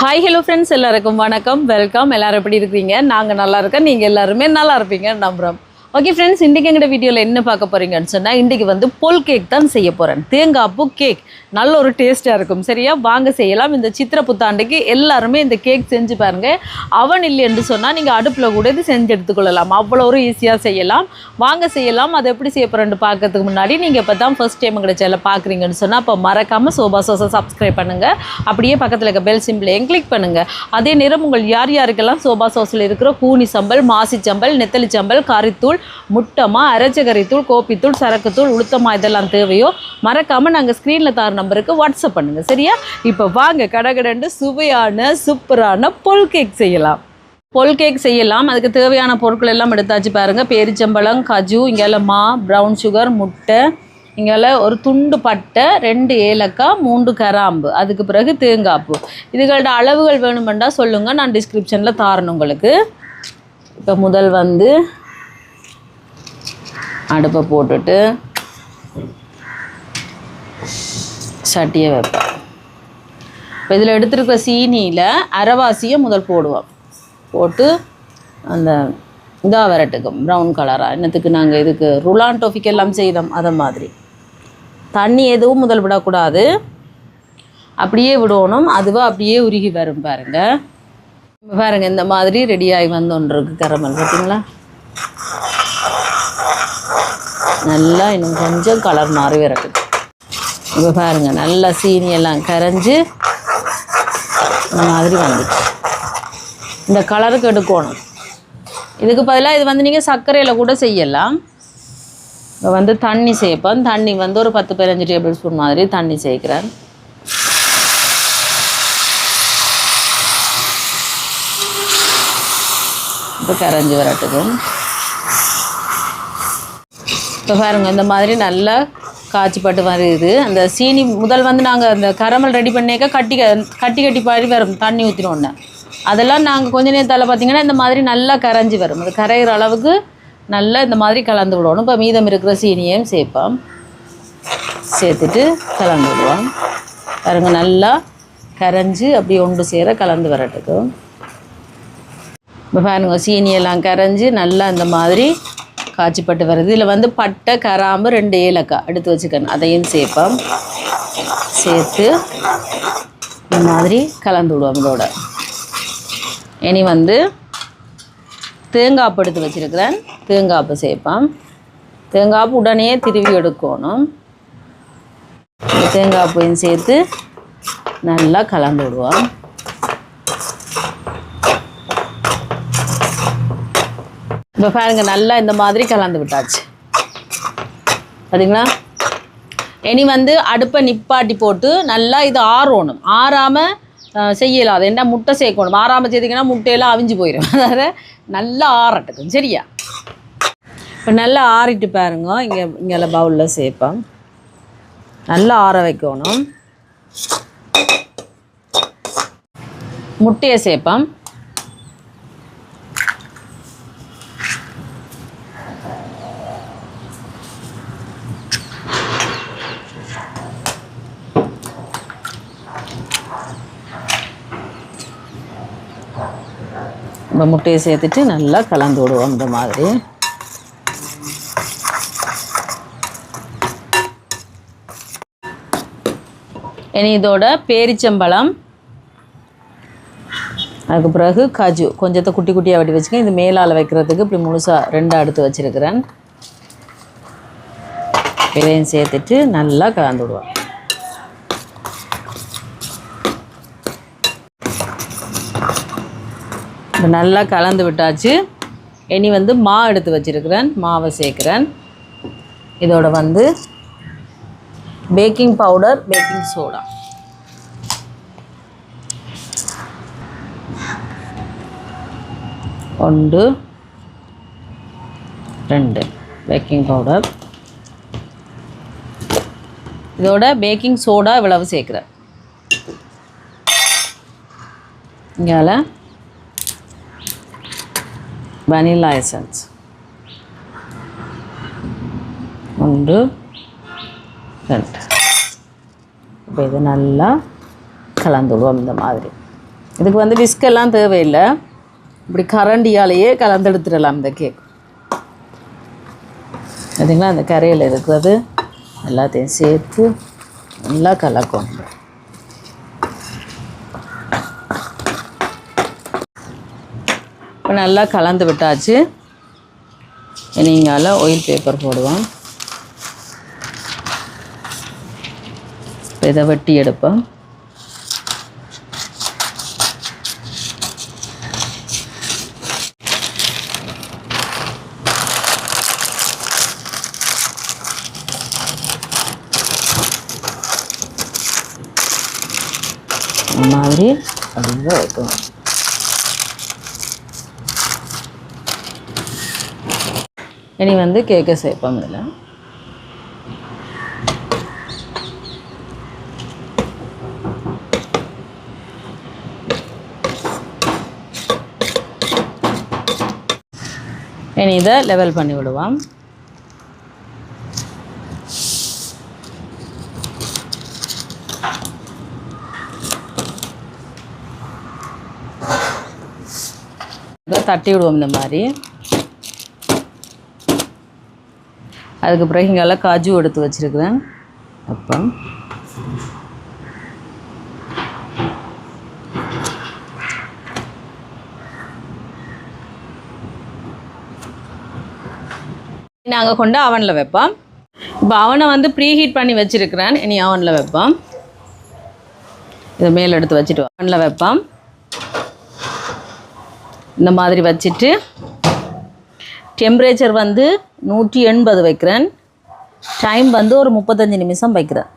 Hi hello friends, எல்லாருக்கும் வணக்கம், welcome. எல்லோரும் எப்படி இருக்கிறீங்க? நாங்கள் நல்லா இருக்கோம், நீங்கள் எல்லாருமே நல்லா இருப்பீங்கன்னு நம்புகிறோம். ஓகே ஃப்ரெண்ட்ஸ், இன்றைக்கி எங்கள் வீடியோவில் என்ன பார்க்க போகிறீங்கன்னு சொன்னால், இன்றைக்கி வந்து பொல் கேக் தான் செய்ய போகிறேன். தேங்காய் பூ கேக் நல்ல ஒரு டேஸ்ட்டாக இருக்கும். சரியா, வாங்க செய்யலாம். இந்த சித்திரை புத்தாண்டுக்கு எல்லாருமே இந்த கேக் செஞ்சு பாருங்கள். அவன் இல்லைன்னு சொன்னால் நீங்கள் அடுப்பில் கூட இது செஞ்சு எடுத்துக்கொள்ளலாம். அவ்வளோ ஒரு ஈஸியாக செய்யலாம். வாங்க செய்யலாம். அதை எப்படி செய்ய போகிறேன்னு பார்க்கறதுக்கு முன்னாடி நீங்கள் இப்போ தான் ஃபஸ்ட் டைம் எங்களை சேனலை பார்க்குறீங்கன்னு சொன்னால் அப்போ மறக்காமல் சோபா சோஸை சப்ஸ்கிரைப் பண்ணுங்கள். அப்படியே பக்கத்தில் இருக்க பெல் சிம்பிளையும் கிளிக் பண்ணுங்கள். அதே நேரம் உங்கள் யார் யாருக்கெல்லாம் சோபா சோஸில் இருக்கிற கூனி சம்பல், மாசி சம்பல், நெத்தலி சம்பல், கறித்தூள், முட்டமா, அரைச்ச கறித்தூள், கோப்பித்தூள், சரக்குத்தூள், உளுத்தமா இதெல்லாம் தேவையோ மறக்காமல் நாங்கள் ஸ்க்ரீனில் தர நம்பருக்கு வாட்ஸ்அப் பண்ணுங்கள். சரியா, இப்போ வாங்க கடகடண்டு சுவையான சூப்பரான பொல் கேக் செய்யலாம். பொல் கேக் செய்யலாம். அதுக்கு தேவையான பொருட்கள் எல்லாம் எடுத்தாச்சு பாருங்கள். பேரிச்சம்பழம், கஜு, இங்கெல்லாம் மா, ப்ரௌன் சுகர், முட்டை, இங்கெல்லாம் ஒரு துண்டு பட்டை, 2 ஏலக்காய், 3 கிராம்பு, அதுக்கு பிறகு தேங்காய்ப்பூ. இதுகளோட அளவுகள் வேணுமெண்டா சொல்லுங்கள், நான் டிஸ்கிரிப்ஷனில் தாரணும் உங்களுக்கு. இப்போ முதல் வந்து அடுப்பை போட்டுட்டு சட்டியை வைப்பேன். இப்போ இதில் எடுத்துருக்கிற சீனியில் அரைவாசியை முதல் போடுவோம். போட்டு அந்த இதாக வரட்டுக்கும் ப்ரௌன் கலராக. என்னத்துக்கு நாங்கள் இதுக்கு ருலான் டோஃபிக் எல்லாம் செய்தோம் அதை மாதிரி. தண்ணி எதுவும் முதல் விடக்கூடாது, அப்படியே விடணும். அதுவாக அப்படியே உருகி வரும் பாருங்கள். பாருங்கள், இந்த மாதிரி ரெடியாகி வந்தோன்றிருக்கு கரமல். பார்த்தீங்களா, நல்லா இன்னும் கொஞ்சம் கலர் மாறி வரட்டும். இப்போ பாருங்கள், நல்லா சீனியெல்லாம் கரைஞ்சி இந்த மாதிரி வந்துச்சு. இந்த கலருக்கு எடுக்கணும். இதுக்கு பதிலாக இது வந்து நீங்கள் சர்க்கரையில் கூட செய்யலாம். இப்போ வந்து தண்ணி சேர்ப்பேன். தண்ணி வந்து ஒரு 10-15 டேபிள் ஸ்பூன் மாதிரி தண்ணி சேர்க்குறேன். இப்போ கரைஞ்சி வரட்டுக்கும். இப்போ பாருங்கள், இந்த மாதிரி நல்லா காய்ச்சிப்பட்டு வருது. அந்த சீனி முதல் வந்து நாங்கள் அந்த கரமல் ரெடி பண்ணிக்க கட்டி பாடி வரும் தண்ணி ஊற்றினோன்னே. அதெல்லாம் நாங்கள் கொஞ்ச நேரத்தால் பார்த்திங்கன்னா இந்த மாதிரி நல்லா கரைஞ்சி வரும். அது கரைகிற அளவுக்கு நல்லா இந்த மாதிரி கலந்து விடணும். இப்போ மீதம் இருக்கிற சீனியையும் சேர்ப்போம். சேர்த்துட்டு கலந்து விடுவோம். பாருங்கள், நல்லா கரைஞ்சி அப்படி ஒன்று சேர கலந்து வரட்டுக்கும். இப்போ பாருங்கள், சீனியெல்லாம் கரைஞ்சி நல்லா இந்த மாதிரி காய்ச்சிப்பட்டு வருது. இதில் வந்து பட்டை, கிராம்பு, 2 ஏலக்காய் எடுத்து வச்சுக்கணும். அதையும் சேர்ப்போம். சேர்த்து இந்த மாதிரி கலந்து விடுவோம். இதோட இனி வந்து தேங்காய்ப்பு எடுத்து வச்சுருக்கிறேன். தேங்காய்ப்பு சேர்ப்போம். தேங்காய்ப்பு உடனே திருவி எடுக்கணும். தேங்காய்ப்பையும் சேர்த்து நல்லா கலந்து விடுவோம். இப்போ பாருங்கள், நல்லா இந்த மாதிரி கலந்து விட்டாச்சு. பார்த்தீங்களா, இனி வந்து அடுப்பை நிப்பாட்டி போட்டு நல்லா இது ஆறணும். ஆறாமல் செய்யலாம். அது என்ன முட்டை சேர்க்கணும். ஆறாமல் செய்திங்கன்னா முட்டையெல்லாம் அவிஞ்சு போயிடும். அதாவது நல்லா ஆறட்டுக்கும். சரியா, இப்போ நல்லா ஆறிட்டு பாருங்க. இங்கே பவுலில் சேர்ப்போம். நல்லா ஆற வைக்கணும். முட்டையை சேர்ப்போம். இப்போ முட்டையை சேர்த்துட்டு நல்லா கலந்து விடுவோம். இந்த மாதிரி இனி இதோட பேரிச்சம்பழம், அதுக்கு பிறகு கஜு கொஞ்சத்தை குட்டி குட்டியாக வெட்டி வச்சுக்கேன். இது மேலால் வைக்கிறதுக்கு இப்படி முழுசாக 2 எடுத்து வச்சுருக்கிறேன். இதையும் சேர்த்துட்டு நல்லா கலந்து விடுவோம். இப்போ நல்லா கலந்து விட்டாச்சு. இனி வந்து மா எடுத்து வச்சுருக்கிறேன். மாவை சேர்க்குறேன். இதோட வந்து பேக்கிங் பவுடர், பேக்கிங் சோடா, ஒன்று 2 பேக்கிங் பவுடர். இதோட பேக்கிங் சோடா இவ்வளவு சேர்க்குறேன். இங்கால vanilla essence 1 2. இப்போ இதை நல்லா கலந்துடுவோம் இந்த மாதிரி. இதுக்கு வந்து விஸ்கெல்லாம் தேவையில்லை, இப்படி கரண்டியாலேயே கலந்தெடுத்துடலாம் இந்த கேக். பார்த்தீங்களா அந்த கரையில் இருக்கிறது எல்லாத்தையும் சேர்த்து நல்லா கலக்கும். இப்போ நல்லா கலந்து விட்டாச்சு. இனிங்கால ஆயில் பேப்பர் போடுவோம். இப்போ இதை வெட்டி எடுப்போம். இந்த மாதிரி அப்படிங்க வைக்கணும். இனி வந்து கேக்கை சேர்ப்போம். இதில் இனி இதை லெவல் பண்ணி விடுவோம். இதை தட்டி விடுவோம் இந்த மாதிரி. அதுக்கு பிறகு இங்கெல்லாம் காஜு எடுத்து வச்சுருக்குறேன். அப்போ நாங்கள் கொண்டு அவனில் வைப்போம். இப்போ அவனை வந்து ப்ரீ ஹீட் பண்ணி வச்சுருக்கிறேன். இனி அவனில் வைப்போம். இதை மேலே எடுத்து வச்சுட்டு அவனில் வைப்போம். இந்த மாதிரி வச்சுட்டு டெம்பரேச்சர் வந்து 180 வைக்கிறேன். டைம் வந்து ஒரு 35 நிமிஷம் வைக்கிறேன்.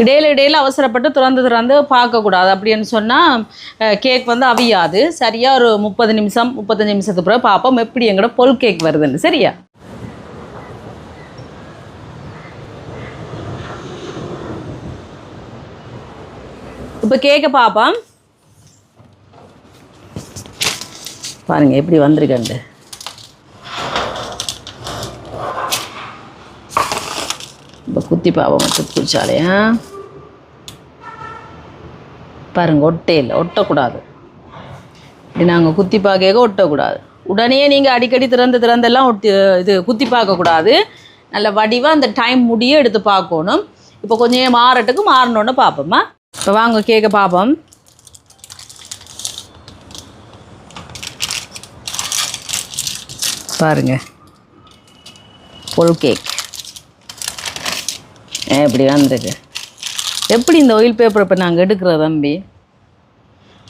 இடையில் அவசரப்பட்டு திறந்து பார்க்கக்கூடாது. அப்படின்னு சொன்னால் கேக் வந்து அவியாது. சரியாக ஒரு 30 நிமிஷம் 35 நிமிஷத்துக்கு பிறகு பார்ப்போம் எப்படி எங்களோட பொல் கேக் வருதுன்னு. சரியா? இப்போ கேக்கை பார்ப்போம். பாருங்கள் எப்படி வந்திருக்கண்டு. இப்போ குத்தி பாவம் மட்டும் குடிச்சாலையா பாருங்கள், ஒட்டக்கூடாது. இப்படி நாங்கள் குத்தி பார்க்க ஒட்டக்கூடாது. உடனே நீங்கள் அடிக்கடி திறந்தெல்லாம் இது குத்தி பார்க்கக்கூடாது. நல்ல வடிவாக அந்த டைம் முடிய எடுத்து பார்க்கணும். இப்போ கொஞ்சம் மாறினோன்னு பார்ப்போம்மா. இப்போ வாங்க கேக்க பார்ப்போம். பாருங்க பொல் கேக் எப்படி வந்திருக்கு. எப்படி இந்த ஆயில் பேப்பர் இப்போ நாங்கள் எடுக்கிறோம் தம்பி?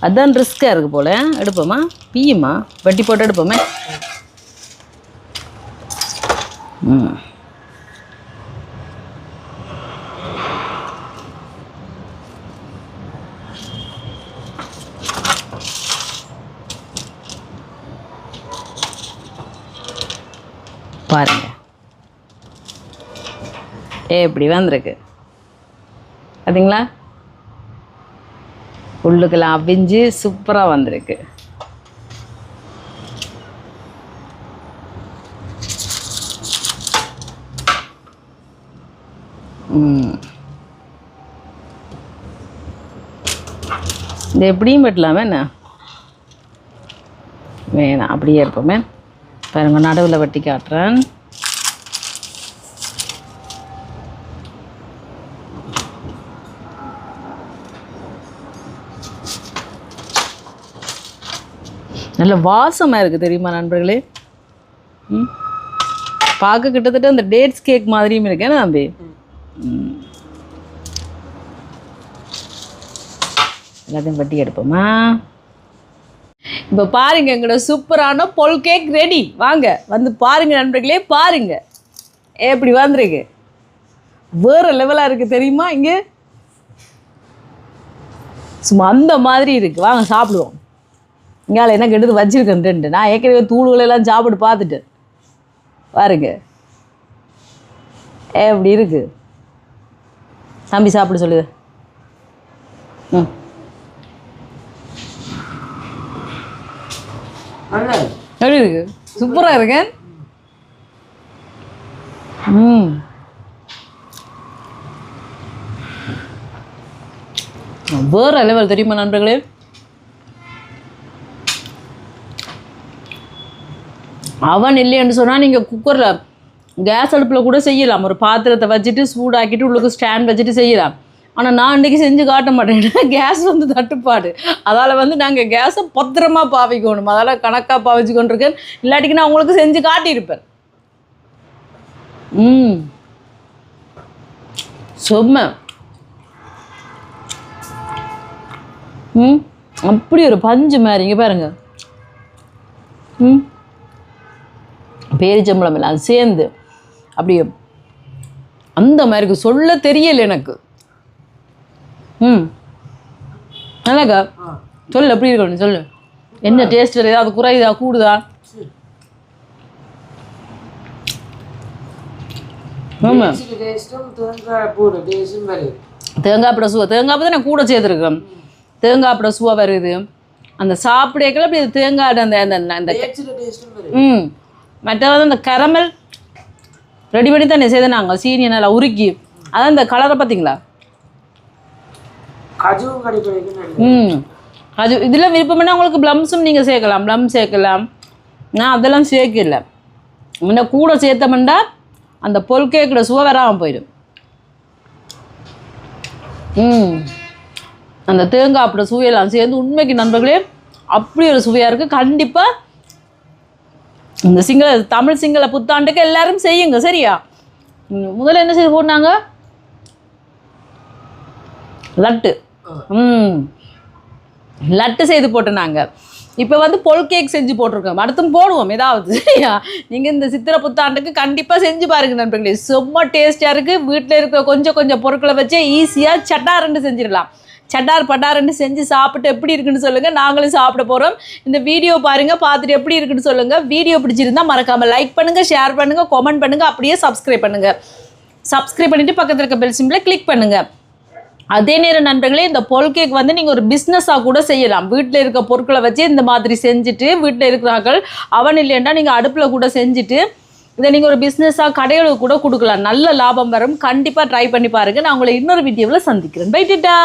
அதுதான் ரிஸ்க்காக இருக்குது போல். எடுப்போமா? பீயுமா? வெட்டி போட்டு எடுப்போமே. பாருங்க எப்படி வந்திருக்கு பார்த்தீங்களா? உள்ளுக்கெல்லாம் அவிஞ்சு சூப்பராக வந்திருக்கு. இது எப்படியும் வெட்டலாமே என்ன? வேணாம் அப்படியே இருப்போமே. பாருங்க நடுவில் வெட்டி காட்டுறேன். நல்ல வாசமாக இருக்குது தெரியுமா நண்பர்களே? பார்க்க கிட்டத்தட்ட அந்த டேட்ஸ் கேக் மாதிரியும் இருக்கேன் தம்பி. எல்லாத்தையும் வெட்டி எடுப்போமா. இப்போ பாருங்க எங்களோட சூப்பரான பொல் கேக் ரெடி. வாங்க வந்து பாருங்க நண்பர்களே. பாருங்க எப்படி வந்திருக்கு. வேறு லெவலாக இருக்குது தெரியுமா? இங்கே சும்மா அந்த மாதிரி இருக்குது. வாங்க சாப்பிடுவோம். இங்கால என்ன கெடுத்து வச்சுருக்கேன் ரெண்டு. நான் ஏற்கனவே தூள்களெல்லாம் சாப்பிட்டு பார்த்துட்டு பாருங்க எப்படி இருக்குது. தம்பி சாப்பிட சொல்லுது. எப்படி இருக்கு? சூப்பராக இருக்கு. வேற லெவல் தெரியுமா நண்பர்களே? அவன் இல்லைன்னு சொன்னால் நீங்கள் குக்கரில் கேஸ் அடுப்பில் கூட செய்யலாம். ஒரு பாத்திரத்தை வச்சுட்டு சூடாக்கிட்டு உள்ளுக்கு ஸ்டாண்ட் வச்சுட்டு செய்யலாம். ஆனால் நான் இன்றைக்கி செஞ்சு காட்ட மாட்டேன். கேஸ் வந்து தட்டுப்பாடு. அதால் வந்து நாங்கள் கேஸை பத்திரமா பாவிக்கணும். அதால் கணக்காக பாவிச்சு கொண்டிருக்கேன். இல்லாட்டிக்கு நான் உங்களுக்கு செஞ்சு காட்டியிருப்பேன். சும்மா அப்படி ஒரு பஞ்சு மாதிரி இங்கே பாருங்க. பேரிச்சம்பளம் எல்லாம் சேர்ந்து அப்படியே அந்த மாதிரி சொல்ல தெரியல எனக்கு. நல்லாக்கா சொல்லு எப்படி இருக்கணும் சொல்லு. என்ன டேஸ்ட் ஏதாவது குறையுதா கூடுதா? ஆமாம் தேங்காய் பட சுவை. தேங்காய் தான் நான் கூட சேர்த்துருக்கேன். தேங்காய் பட சுவை வருது. அந்த சாப்பிடக்கல அப்படி தேங்காய் அந்த அந்த மற்றது அந்த கரமல் ரெடி பண்ணி தானே செய்த நாங்கள் சீனியை நல்லா உருக்கி. அதான் இந்த கலரை பார்த்தீங்களா? அது இதெல்லாம் விருப்பம்னா உங்களுக்கு ப்ளம்ஸும் நீங்கள் சேர்க்கலாம். ப்ளம் சேர்க்கலாம். நான் அதெல்லாம் சேர்க்கல. முன்ன கூட சேர்த்தமெண்டா அந்த பொல் கேக்கோட சுவை வராமல் போயிடும். அந்த தேங்காய் அப்படி சுவையெல்லாம் சேர்ந்து உண்மைக்கு நண்பர்களே அப்படி ஒரு சுவையாக இருக்குது. கண்டிப்பாக இந்த தமிழ் சிங்கள புத்தாண்டுக்கு எல்லாரும் செய்யுங்க சரியா? முதல்ல என்ன செய்து போட்டாங்க? லட்டு. லட்டு செய்து போட்டுனாங்க. இப்போ வந்து பொல் கேக் செஞ்சு போட்டிருக்கோம். அடுத்தும் போடுவோம் ஏதாவது சரியா? நீங்கள் இந்த சித்திரை புத்தாண்டுக்கு கண்டிப்பாக செஞ்சு பாருங்க நண்பர்களே. செம்ம டேஸ்ட்டாக இருக்குது. வீட்டில் இருக்கிற கொஞ்சம் கொஞ்சம் பொருட்களை வச்சே ஈஸியாக சட்டாருன்னு செஞ்சிடலாம். சட்டார் பட்டாருன்னு செஞ்சு சாப்பிட்டு எப்படி இருக்குன்னு சொல்லுங்கள். நாங்களும் சாப்பிட போகிறோம். இந்த வீடியோ பாருங்கள், பார்த்துட்டு எப்படி இருக்குன்னு சொல்லுங்கள். வீடியோ பிடிச்சிருந்தா மறக்காமல் லைக் பண்ணுங்கள், ஷேர் பண்ணுங்கள், கமெண்ட் பண்ணுங்கள், அப்படியே சப்ஸ்கிரைப் பண்ணுங்கள். சப்ஸ்கிரைப் பண்ணிவிட்டு பக்கத்தில் இருக்க பெல் சிம்பிளை கிளிக் பண்ணுங்கள். அதே நேரம் நண்பர்களே இந்த பொல் கேக் வந்து நீங்கள் ஒரு பிஸ்னஸாக கூட செய்யலாம். வீட்டில் இருக்க பொருட்களை வச்சு இந்த மாதிரி செஞ்சுட்டு வீட்டில் இருக்கிறார்கள் அவன் இல்லைன்னா நீங்கள் அடுப்பில் கூட செஞ்சுட்டு இதை நீங்கள் ஒரு பிஸ்னஸாக கடைகளுக்கு கூட கொடுக்கலாம். நல்ல லாபம் வரும். கண்டிப்பாக ட்ரை பண்ணி பாருங்கள். நான் உங்களை இன்னொரு வீடியோவில் சந்திக்கிறேன். பை டாடா.